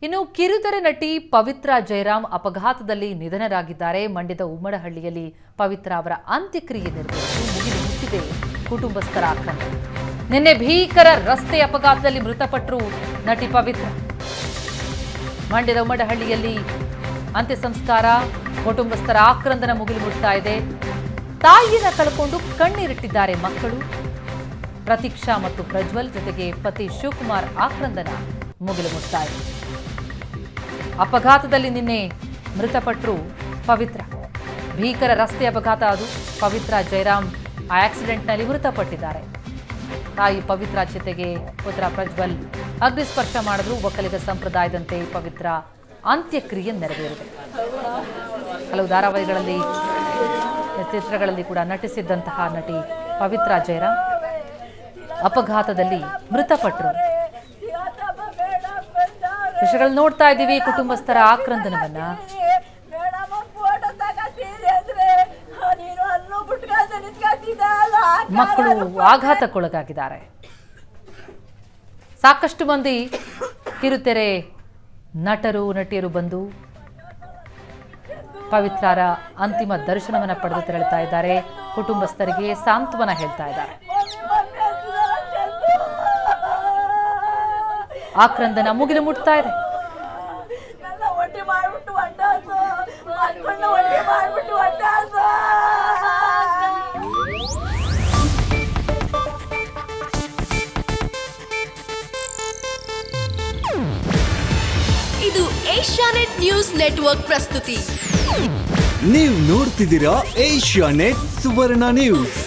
ಇನ್ನು ಕಿರುತೆರೆ ನಟಿ ಪವಿತ್ರ ಜಯರಾಮ್ ಅಪಘಾತದಲ್ಲಿ ನಿಧನರಾಗಿದ್ದಾರೆ. ಮಂಡ್ಯದ ಉಮ್ಮಡಹಳ್ಳಿಯಲ್ಲಿ ಪವಿತ್ರ ಅವರ ಅಂತ್ಯಕ್ರಿಯೆ ನೆರವೇರಿಸಿ ಮುಗಿಲು ಮುಟ್ಟಿದೆ ಕುಟುಂಬಸ್ಥರ ಆಕ್ರಂದ. ನಿನ್ನೆ ಭೀಕರ ರಸ್ತೆ ಅಪಘಾತದಲ್ಲಿ ಮೃತಪಟ್ಟರು ನಟಿ ಪವಿತ್ರ. ಮಂಡ್ಯದ ಉಮ್ಮಡಹಳ್ಳಿಯಲ್ಲಿ ಅಂತ್ಯ ಸಂಸ್ಕಾರ, ಕುಟುಂಬಸ್ಥರ ಆಕ್ರಂದನ ಮುಗಿಲು ಮುಟ್ತಾ ಇದೆ. ತಾಯಿಯನ್ನ ಕಳ್ಕೊಂಡು ಕಣ್ಣೀರಿಟ್ಟಿದ್ದಾರೆ ಮಕ್ಕಳು. ಪ್ರತೀಕ್ಷಾ ಮತ್ತು ಪ್ರಜ್ವಲ್ ಜೊತೆಗೆ ಪತಿ ಶಿವಕುಮಾರ್ ಆಕ್ರಂದನ ಮುಗಿಲು ಮುಟ್ತಾ ಇದೆ. ಅಪಘಾತದಲ್ಲಿ ನಿನ್ನೆ ಮೃತಪಟ್ಟರು ಪವಿತ್ರ. ಭೀಕರ ರಸ್ತೆ ಅಪಘಾತ ಅದು. ಪವಿತ್ರ ಜಯರಾಮ್ ಆ ಆಕ್ಸಿಡೆಂಟ್ನಲ್ಲಿ ಮೃತಪಟ್ಟಿದ್ದಾರೆ. ತಾಯಿ ಪವಿತ್ರ ಜೊತೆಗೆ ಪುತ್ರ ಪ್ರಜ್ವಲ್ ಅಗ್ನಿಸ್ಪರ್ಶ ಮಾಡಿದ್ರು. ಒಕ್ಕಲಿಗ ಸಂಪ್ರದಾಯದಂತೆ ಪವಿತ್ರ ಅಂತ್ಯಕ್ರಿಯೆ ನೆರವೇರಿದೆ. ಹಲವು ಧಾರಾವಾಹಿಗಳಲ್ಲಿ, ಚಿತ್ರಗಳಲ್ಲಿ ಕೂಡ ನಟಿಸಿದ್ದಂತಹ ನಟಿ ಪವಿತ್ರ ಜಯರಾಮ್ ಅಪಘಾತದಲ್ಲಿ ಮೃತಪಟ್ಟರು. ವಿಷಯಗಳು ನೋಡ್ತಾ ಇದ್ದೀವಿ, ಕುಟುಂಬಸ್ಥರ ಆಕ್ರಂದನವನ್ನ. ಮಕ್ಕಳು ಆಘಾತಕ್ಕೊಳಗಾಗಿದ್ದಾರೆ. ಸಾಕಷ್ಟು ಮಂದಿ ಕಿರುತೆರೆ ನಟರು ನಟಿಯರು ಬಂದು ಪವಿತ್ರರ ಅಂತಿಮ ದರ್ಶನವನ್ನ ಪಡೆದು ತೆರಳುತ್ತಾ ಇದ್ದಾರೆ. ಕುಟುಂಬಸ್ಥರಿಗೆ ಸಾಂತ್ವನ ಹೇಳ್ತಾ ಇದ್ದಾರೆ. ಆಕ್ರಂದನ ಮುಗಿಲು ಮುಟ್ತಾ ಇದೆ. ಇದು ಏಷ್ಯಾನೆಟ್ ನ್ಯೂಸ್ ನೆಟ್ವರ್ಕ್ ಪ್ರಸ್ತುತಿ. ನೀವು ನೋಡ್ತಿದ್ದೀರಾ ಏಷ್ಯಾನೆಟ್ ಸುವರ್ಣ ನ್ಯೂಸ್.